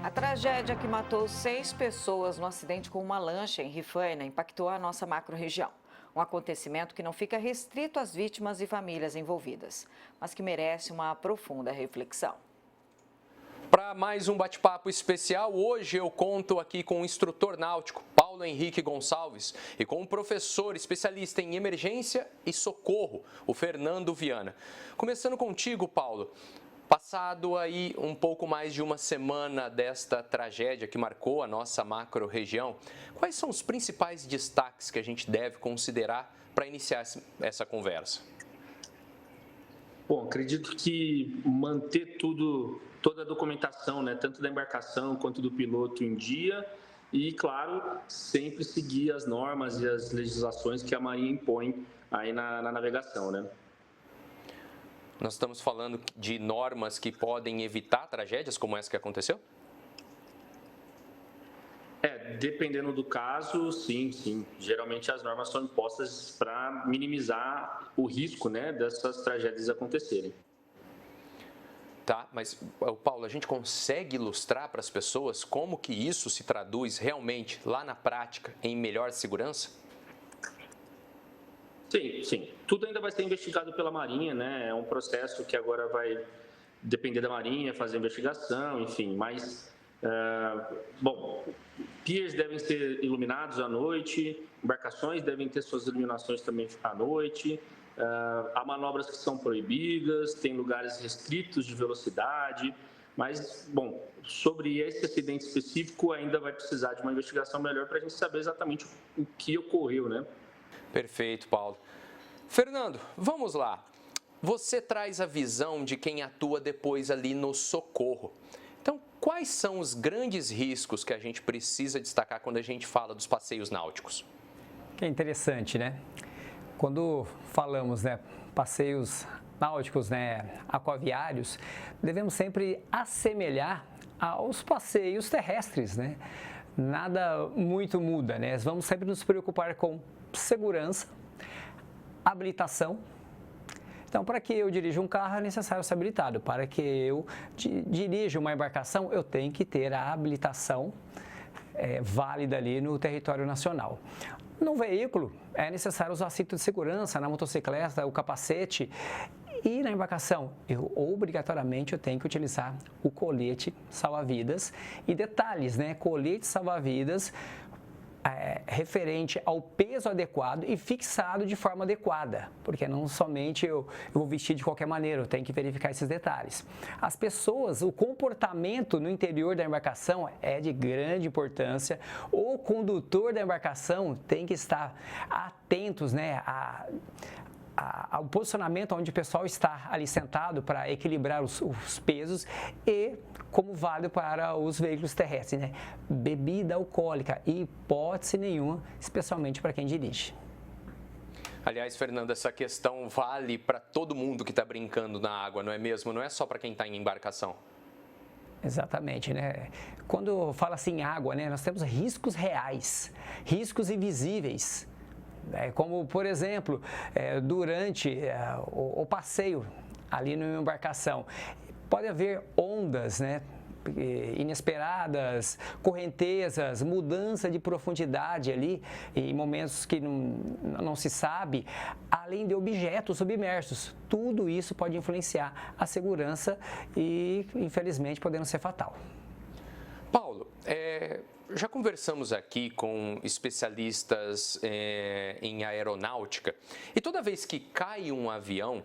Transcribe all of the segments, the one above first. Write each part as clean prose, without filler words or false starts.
A tragédia que matou 6 pessoas no acidente com uma lancha em Rifaina impactou a nossa macro-região. Um acontecimento que não fica restrito às vítimas e famílias envolvidas, mas que merece uma profunda reflexão. Para mais um bate-papo especial, hoje eu conto aqui com o instrutor náutico Paulo Henrique Gonçalves e com um professor especialista em emergência e socorro, o Fernando Viana. Começando contigo, Paulo. Passado aí um pouco mais de uma semana desta tragédia que marcou a nossa macro-região, quais são os principais destaques que a gente deve considerar para iniciar essa conversa? Bom, acredito que manter toda a documentação, né, tanto da embarcação quanto do piloto em dia e, claro, sempre seguir as normas e as legislações que a Marinha impõe aí na navegação, né? Nós estamos falando de normas que podem evitar tragédias como essa que aconteceu? Dependendo do caso, sim. Geralmente as normas são impostas para minimizar o risco, né, dessas tragédias acontecerem. Tá, mas, Paulo, a gente consegue ilustrar para as pessoas como que isso se traduz realmente, lá na prática, em melhor segurança? Sim. Tudo ainda vai ser investigado pela Marinha, né? É um processo que agora vai depender da Marinha, fazer investigação, enfim. Mas, piers devem ser iluminados à noite, embarcações devem ter suas iluminações também à noite. Há manobras que são proibidas, tem lugares restritos de velocidade. Mas, sobre esse acidente específico, ainda vai precisar de uma investigação melhor para a gente saber exatamente o que ocorreu, né? Perfeito, Paulo. Fernando, vamos lá. Você traz a visão de quem atua depois ali no socorro. Então, quais são os grandes riscos que a gente precisa destacar quando a gente fala dos passeios náuticos? Que é interessante, né? Quando falamos, né, passeios náuticos, né, aquaviários, devemos sempre assemelhar aos passeios terrestres, né? Nada muito muda, né? Vamos sempre nos preocupar com segurança, habilitação. Então, para que eu dirija um carro, é necessário ser habilitado. Para que eu dirija uma embarcação, eu tenho que ter a habilitação válida ali no território nacional. No veículo, é necessário usar cinto de segurança, na motocicleta, o capacete. E na embarcação, obrigatoriamente tenho que utilizar o colete salva-vidas. E detalhes, né? Colete salva-vidas referente ao peso adequado e fixado de forma adequada, porque não somente eu vou vestir de qualquer maneira, eu tenho que verificar esses detalhes. As pessoas, o comportamento no interior da embarcação é de grande importância. O condutor da embarcação tem que estar atentos, né, ao posicionamento onde o pessoal está ali sentado para equilibrar os pesos e como válido para os veículos terrestres, né? Bebida alcoólica, hipótese nenhuma, especialmente para quem dirige. Aliás, Fernando, essa questão vale para todo mundo que está brincando na água, não é mesmo? Não é só para quem está em embarcação. Exatamente, né? Quando fala assim água, né, nós temos riscos reais, riscos invisíveis. Como, por exemplo, durante o passeio ali numa embarcação, pode haver ondas, né, inesperadas, correntezas, mudança de profundidade ali, em momentos que não se sabe, além de objetos submersos. Tudo isso pode influenciar a segurança e, infelizmente, podendo ser fatal. Paulo, já conversamos aqui com especialistas em aeronáutica e toda vez que cai um avião,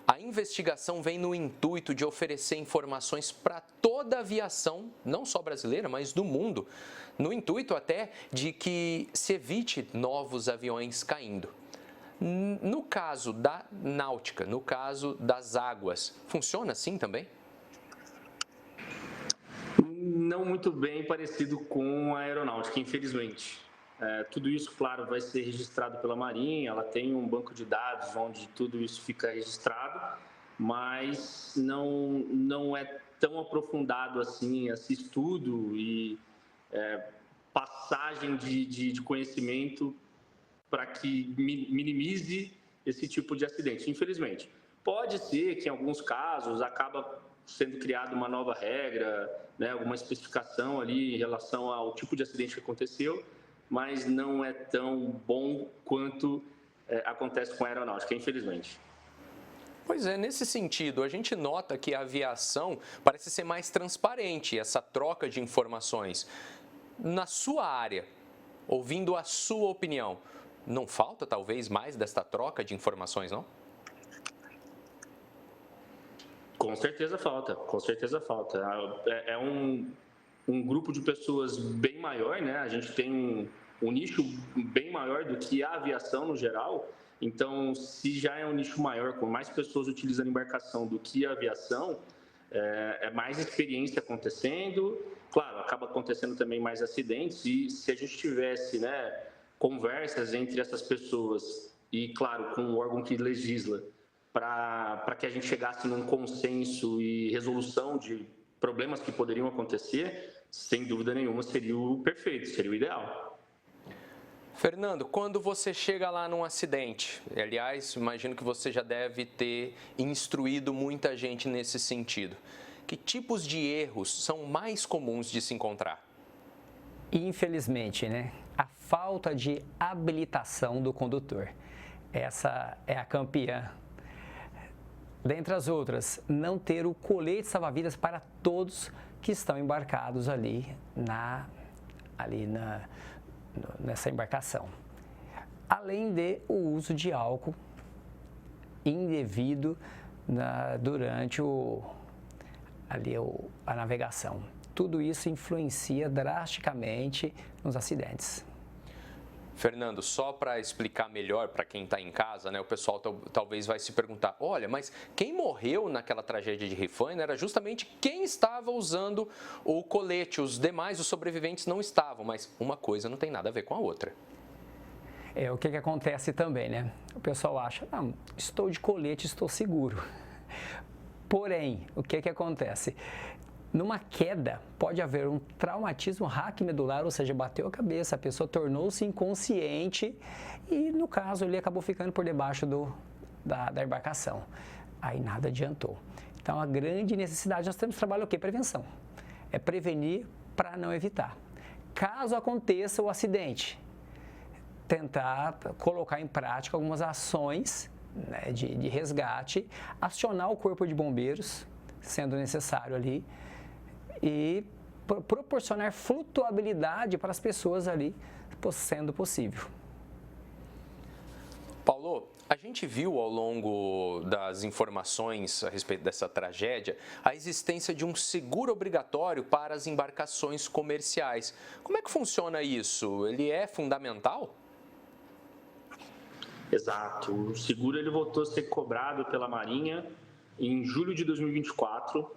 a investigação vem no intuito de oferecer informações para toda a aviação, não só brasileira, mas do mundo, no intuito até de que se evite novos aviões caindo. No caso da náutica, no caso das águas, funciona assim também? Não muito bem parecido com a aeronáutica, infelizmente. Tudo isso, claro, vai ser registrado pela Marinha, ela tem um banco de dados onde tudo isso fica registrado, mas não é tão aprofundado assim esse estudo e passagem de conhecimento para que minimize esse tipo de acidente, infelizmente. Pode ser que em alguns casos acaba sendo criada uma nova regra, né, alguma especificação ali em relação ao tipo de acidente que aconteceu, mas não é tão bom quanto acontece com a aeronáutica, infelizmente. Pois é, nesse sentido, a gente nota que a aviação parece ser mais transparente, essa troca de informações. Na sua área, ouvindo a sua opinião, não falta talvez mais desta troca de informações, não? Com certeza falta, com certeza falta. É um grupo de pessoas bem maior, né? A gente tem um nicho bem maior do que a aviação no geral. Então, se já é um nicho maior, com mais pessoas utilizando embarcação do que a aviação, é mais experiência acontecendo. Claro, acaba acontecendo também mais acidentes. E se a gente tivesse, né, conversas entre essas pessoas e, claro, com o órgão que legisla, para que a gente chegasse num consenso e resolução de problemas que poderiam acontecer, sem dúvida nenhuma seria o perfeito, seria o ideal. Fernando, quando você chega lá num acidente, aliás, imagino que você já deve ter instruído muita gente nesse sentido. Que tipos de erros são mais comuns de se encontrar? Infelizmente, né? A falta de habilitação do condutor. Essa é a campeã. Dentre as outras, não ter o colete salva-vidas para todos que estão embarcados nessa embarcação. Além de o uso de álcool indevido durante a navegação. Tudo isso influencia drasticamente nos acidentes. Fernando, só para explicar melhor para quem está em casa, né, o pessoal talvez vai se perguntar, olha, mas quem morreu naquela tragédia de Rifânia era justamente quem estava usando o colete, os demais, os sobreviventes não estavam, mas uma coisa não tem nada a ver com a outra. O que acontece também, né? O pessoal acha, não, estou de colete, estou seguro. Porém, o que acontece? Numa queda, pode haver um traumatismo raquimedular, ou seja, bateu a cabeça, a pessoa tornou-se inconsciente e, no caso, ele acabou ficando por debaixo da embarcação. Aí nada adiantou. Então, a grande necessidade, nós temos trabalho o quê? Prevenção. É prevenir para não evitar. Caso aconteça o acidente, tentar colocar em prática algumas ações, né, de resgate, acionar o corpo de bombeiros, sendo necessário ali, e proporcionar flutuabilidade para as pessoas ali, sendo possível. Paulo, a gente viu ao longo das informações a respeito dessa tragédia a existência de um seguro obrigatório para as embarcações comerciais. Como é que funciona isso? Ele é fundamental? Exato. O seguro ele voltou a ser cobrado pela Marinha em julho de 2024.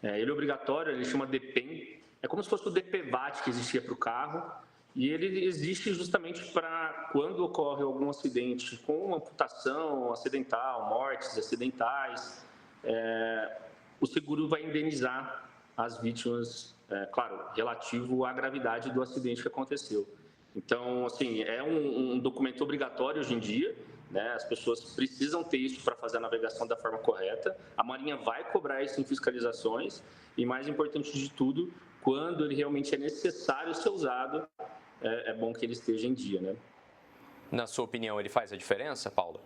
Ele é obrigatório, ele chama DPEM. É como se fosse o DPVAT que existia para o carro. E ele existe justamente para quando ocorre algum acidente com amputação acidental, mortes acidentais, o seguro vai indenizar as vítimas, claro, relativo à gravidade do acidente que aconteceu. Então, assim, é um documento obrigatório hoje em dia, né? As pessoas precisam ter isso para fazer a navegação da forma correta. A Marinha vai cobrar isso em fiscalizações e, mais importante de tudo, quando ele realmente é necessário ser usado, é bom que ele esteja em dia, né? Na sua opinião, ele faz a diferença, Paulo?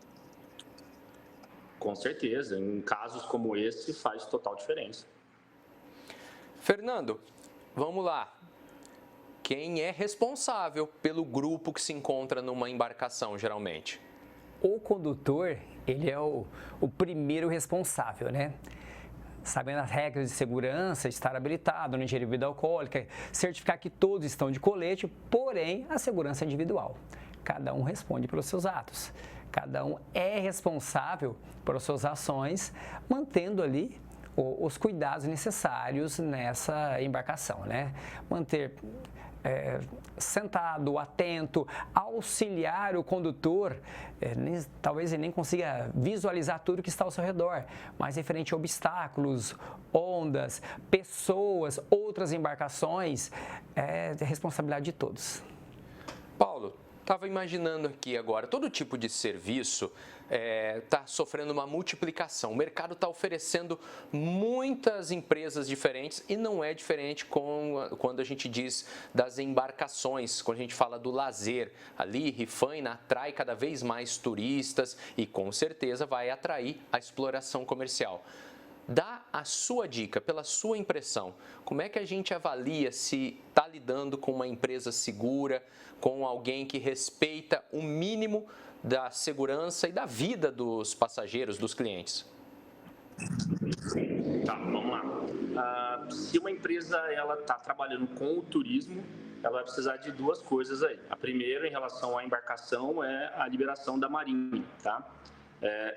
Com certeza. Em casos como esse, faz total diferença. Fernando, vamos lá. Quem é responsável pelo grupo que se encontra numa embarcação, geralmente? O condutor, ele é o primeiro responsável, né? Sabendo as regras de segurança, estar habilitado, não ingerir bebida alcoólica, certificar que todos estão de colete, porém, a segurança é individual. Cada um responde pelos seus atos. Cada um é responsável pelas suas ações, mantendo ali os cuidados necessários nessa embarcação, né? Manter sentado, atento, auxiliar o condutor, talvez ele nem consiga visualizar tudo que está ao seu redor, mas referente a obstáculos, ondas, pessoas, outras embarcações, é responsabilidade de todos. Paulo, Estava imaginando aqui agora, todo tipo de serviço está sofrendo uma multiplicação. O mercado está oferecendo muitas empresas diferentes e não é diferente quando a gente diz das embarcações, quando a gente fala do lazer. Ali, Rifaina atrai cada vez mais turistas e com certeza vai atrair a exploração comercial. Dá a sua dica, pela sua impressão, como é que a gente avalia se está lidando com uma empresa segura, com alguém que respeita o mínimo da segurança e da vida dos passageiros, dos clientes? Tá, vamos lá. Se uma empresa está trabalhando com o turismo, ela vai precisar de duas coisas aí. A primeira, em relação à embarcação, é a liberação da Marinha, tá?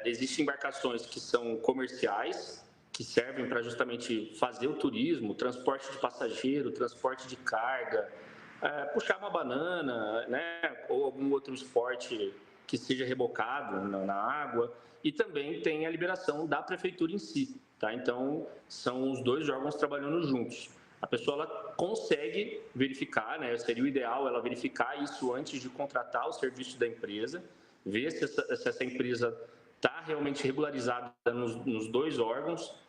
Existem embarcações que são comerciais, que servem para justamente fazer o turismo, transporte de passageiro, transporte de carga, puxar uma banana, né, ou algum outro esporte que seja rebocado na água. E também tem a liberação da prefeitura em si, tá? Então, são os dois órgãos trabalhando juntos. A pessoa ela consegue verificar, né, seria o ideal ela verificar isso antes de contratar o serviço da empresa, ver se essa empresa está realmente regularizada nos dois órgãos,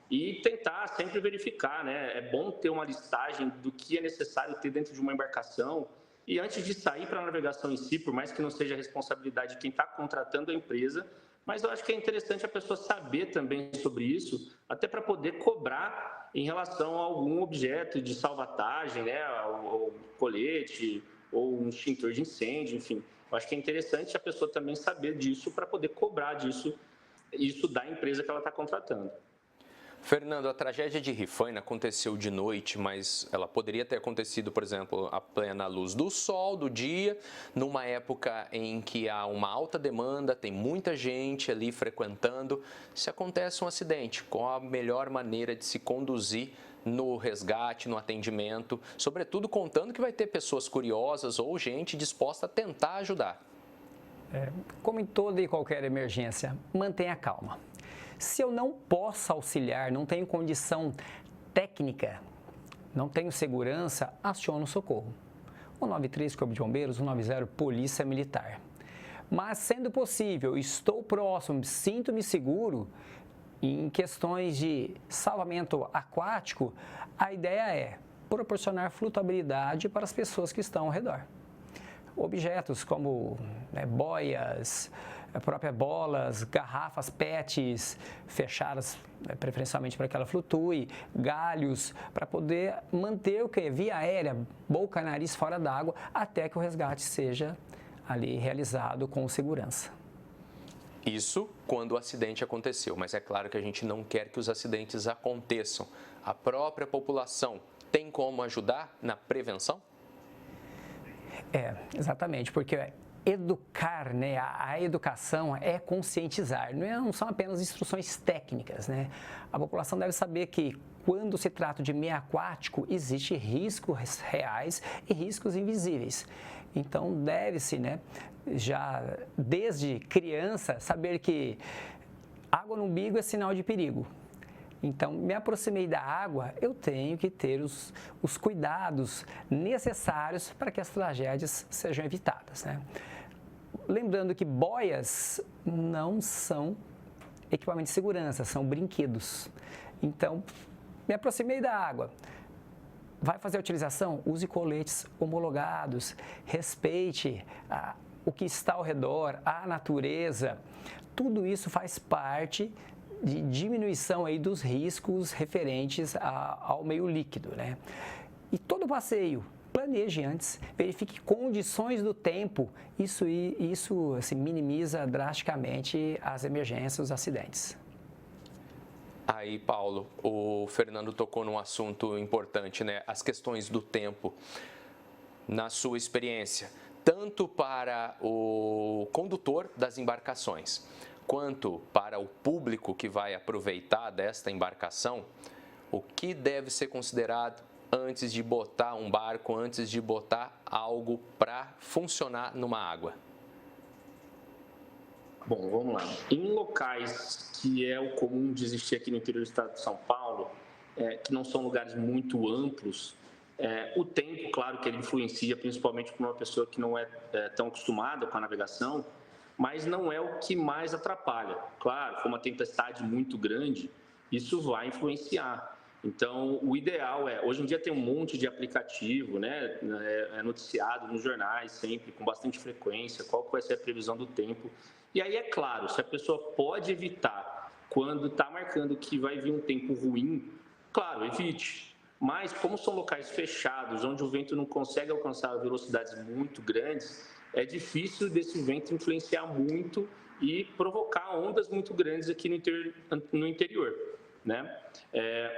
e tentar sempre verificar, né? É bom ter uma listagem do que é necessário ter dentro de uma embarcação e antes de sair para a navegação em si, por mais que não seja a responsabilidade de quem está contratando a empresa, mas eu acho que é interessante a pessoa saber também sobre isso, até para poder cobrar em relação a algum objeto de salvatagem, né? Ou colete, ou um extintor de incêndio, enfim. Eu acho que é interessante a pessoa também saber disso para poder cobrar disso, isso da empresa que ela está contratando. Fernando, a tragédia de Rifaina aconteceu de noite, mas ela poderia ter acontecido, por exemplo, à plena luz do sol, do dia, numa época em que há uma alta demanda, tem muita gente ali frequentando. Se acontece um acidente, qual a melhor maneira de se conduzir no resgate, no atendimento, sobretudo contando que vai ter pessoas curiosas ou gente disposta a tentar ajudar? Como em toda e qualquer emergência, mantenha calma. Se eu não posso auxiliar, não tenho condição técnica, não tenho segurança, aciono o socorro. 193, Corpo de Bombeiros, 190, Polícia Militar. Mas, sendo possível, estou próximo, sinto-me seguro, em questões de salvamento aquático, a ideia é proporcionar flutuabilidade para as pessoas que estão ao redor. Objetos como boias, próprias bolas, garrafas PETs fechadas, preferencialmente para que ela flutue, galhos, para poder manter o que? Via aérea, boca, nariz fora d'água, até que o resgate seja ali realizado com segurança. Isso quando o acidente aconteceu, mas é claro que a gente não quer que os acidentes aconteçam. A própria população tem como ajudar na prevenção? Exatamente, porque educar, né, a educação é conscientizar, não são apenas instruções técnicas, né? A população deve saber que quando se trata de meio aquático, existe riscos reais e riscos invisíveis. Então, deve-se, né, já desde criança, saber que água no umbigo é sinal de perigo. Então, me aproximei da água, eu tenho que ter os cuidados necessários para que as tragédias sejam evitadas, né? Lembrando que boias não são equipamento de segurança, são brinquedos. Então, me aproximei da água. Vai fazer a utilização? Use coletes homologados, respeite o que está ao redor, a natureza. Tudo isso faz parte de diminuição aí dos riscos referentes ao meio líquido, né? E todo passeio, planeje antes, verifique condições do tempo, isso assim, minimiza drasticamente as emergências, os acidentes. Aí, Paulo, o Fernando tocou num assunto importante, né? As questões do tempo. Na sua experiência, tanto para o condutor das embarcações, quanto para o público que vai aproveitar desta embarcação, o que deve ser considerado antes de botar um barco, antes de botar algo para funcionar numa água? Bom, vamos lá. Em locais que é o comum de existir aqui no interior do estado de São Paulo, que não são lugares muito amplos, O tempo, claro que ele influencia, principalmente para uma pessoa que não é tão acostumada com a navegação, mas não é o que mais atrapalha. Claro, for uma tempestade muito grande, isso vai influenciar. Então, o ideal hoje em dia tem um monte de aplicativo, né? É noticiado nos jornais sempre, com bastante frequência, qual vai ser a previsão do tempo. E aí, é claro, se a pessoa pode evitar, quando está marcando que vai vir um tempo ruim, claro, evite. Mas, como são locais fechados, onde o vento não consegue alcançar velocidades muito grandes, é difícil desse vento influenciar muito e provocar ondas muito grandes aqui no interior. Né?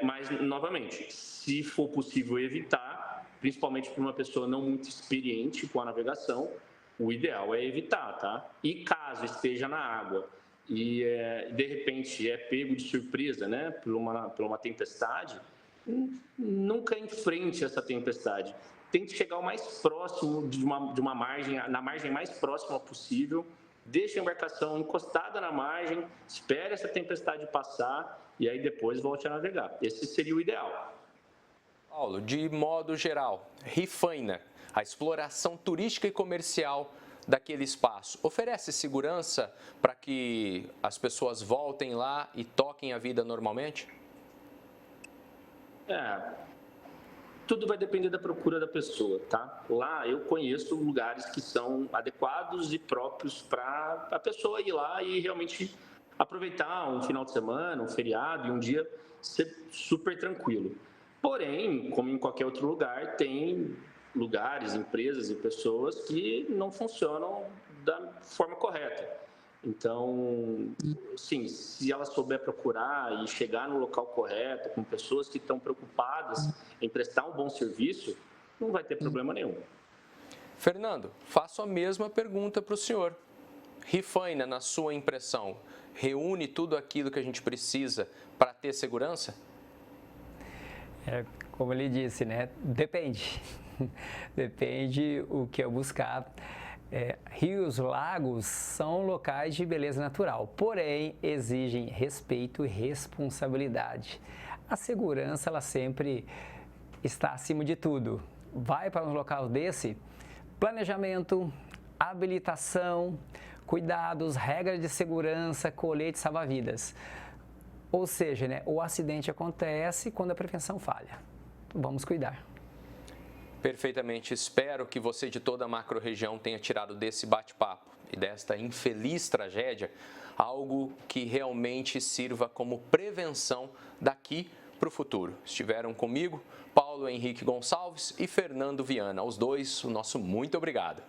Mas, novamente, se for possível evitar, principalmente para uma pessoa não muito experiente com a navegação, o ideal é evitar, tá? E caso esteja na água e, de repente, é pego de surpresa, né, por uma tempestade, nunca enfrente essa tempestade. Tente chegar o mais próximo de uma margem, na margem mais próxima possível, deixe a embarcação encostada na margem, espere essa tempestade passar e aí depois volte a navegar. Esse seria o ideal. Paulo, de modo geral, Rifaina, a exploração turística e comercial daquele espaço, oferece segurança para que as pessoas voltem lá e toquem a vida normalmente? Tudo vai depender da procura da pessoa, tá? Lá eu conheço lugares que são adequados e próprios para a pessoa ir lá e realmente aproveitar um final de semana, um feriado e um dia ser super tranquilo. Porém, como em qualquer outro lugar, tem lugares, empresas e pessoas que não funcionam da forma correta. Então, sim, se ela souber procurar e chegar no local correto, com pessoas que estão preocupadas em prestar um bom serviço, não vai ter problema nenhum. Fernando, faço a mesma pergunta para o senhor. Rifaina, na sua impressão, reúne tudo aquilo que a gente precisa para ter segurança? Como ele disse, né? Depende. Depende o que eu buscar. Rios, lagos são locais de beleza natural, porém exigem respeito e responsabilidade. A segurança, ela sempre está acima de tudo. Vai para um local desse, planejamento, habilitação, cuidados, regras de segurança, colete salva-vidas. Ou seja, né, o acidente acontece quando a prevenção falha. Vamos cuidar. Perfeitamente. Espero que você de toda a macro-região tenha tirado desse bate-papo e desta infeliz tragédia algo que realmente sirva como prevenção daqui para o futuro. Estiveram comigo Paulo Henrique Gonçalves e Fernando Viana. Aos dois, o nosso muito obrigado.